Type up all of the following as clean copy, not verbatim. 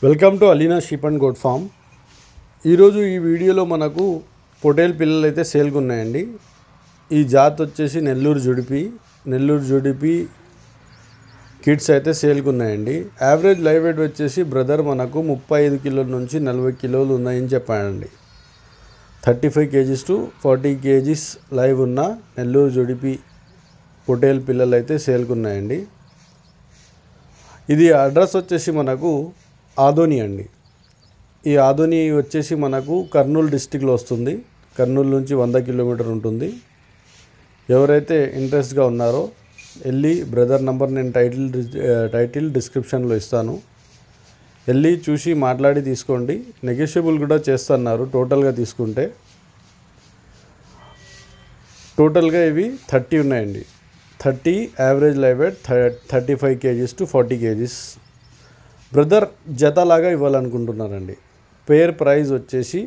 Welcome to Alina sheep and goat farm. ఈరోజు ఈ వీడియోలో మనకు పొటేల్ పిల్లలు అయితే సేల్గా ఉన్నాయండి. ఈ జాత్ వచ్చేసి నెల్లూరు జుడిపి కిడ్స్ అయితే సేల్గా ఉన్నాయండి. యావరేజ్ లైవ్ వెయిట్ వచ్చేసి బ్రదర్ మనకు 35 కిలోల నుంచి 40 కిలోలు ఉన్నాయని చెప్పాడండి. 35 kgs to 40 kgs లైవ్ ఉన్న నెల్లూరు జుడిపి పొటేల్ పిల్లలు అయితే సేల్గా ఉన్నాయండి. ఇది అడ్రస్ వచ్చేసి మనకు ఆదోని అండి. ఈ ఆదోని వచ్చేసి మనకు కర్నూలు డిస్టిక్లో వస్తుంది. కర్నూలు నుంచి 100 కిలోమీటర్ ఉంటుంది. ఎవరైతే ఇంట్రెస్ట్గా ఉన్నారో వెళ్ళి బ్రదర్ నంబర్ నేను టైటిల్ డిస్క్రిప్షన్లో ఇస్తాను. వెళ్ళి చూసి మాట్లాడి తీసుకోండి. నెగోషియబుల్ కూడా చేస్తున్నారు టోటల్గా తీసుకుంటే. టోటల్గా ఇవి 30 ఉన్నాయండి. 30 average live weight, 35 kgs to 40 kgs. Brother జతలాగా ఇవ్వాలనుకుంటున్నారండి. పేర్ ప్రైస్ వచ్చేసి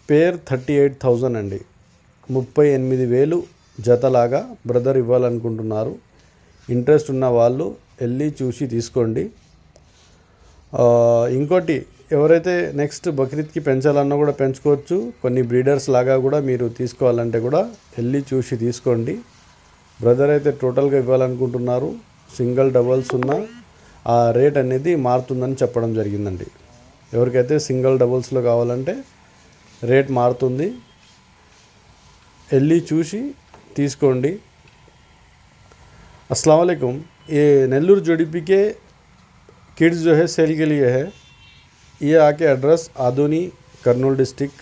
పేర్ 38,000 అండి. 38,000 జతలాగా బ్రదర్ ఇవ్వాలనుకుంటున్నారు. ఇంట్రెస్ట్ ఉన్న వాళ్ళు వెళ్ళి చూసి తీసుకోండి. ఇంకోటి, ఎవరైతే నెక్స్ట్ బక్రీద్కి పెంచాలన్నా కూడా పెంచుకోవచ్చు. కొన్ని బ్రీడర్స్ లాగా కూడా మీరు తీసుకోవాలంటే కూడా వెళ్ళి చూసి తీసుకోండి. బ్రదర్ అయితే టోటల్గా ఇవ్వాలనుకుంటున్నారు. సింగిల్ డబల్స్ ఉన్న ఆ రేట్ అనేది మారుతుందని చెప్పడం జరిగిందండి. ఎవరికైతే సింగిల్ డబుల్స్లో కావాలంటే రేట్ మారుతుంది. వెళ్ళి చూసి తీసుకోండి. अस्सलाम वालेकुम. ये नेल्लूर जोडीपी के किड्स जो है सेल के लिए है. ये आके एड्रेस आदोनी कर्नूल डिस्ट्रिक्ट,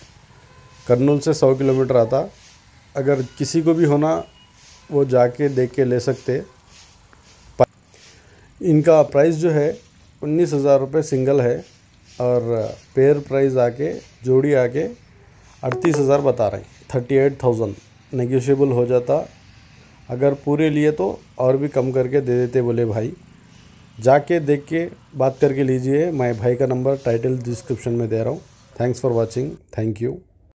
कर्नूल से 100 किलोमीटर आता. अगर किसी को भी होना वो जाके देख के ले सकते. इनका प्राइस जो है 19,000 रुपये सिंगल है और पेयर प्राइस आके जोड़ी आके 38,000 बता रहे हैं. 38,000 नेगोशिएबल हो जाता. अगर पूरे लिए तो और भी कम करके दे देते बोले भाई. जाके देख के बात करके लीजिए. मैं भाई का नंबर टाइटल डिस्क्रिप्शन में दे रहा हूँ. Thanks for watching. Thank you.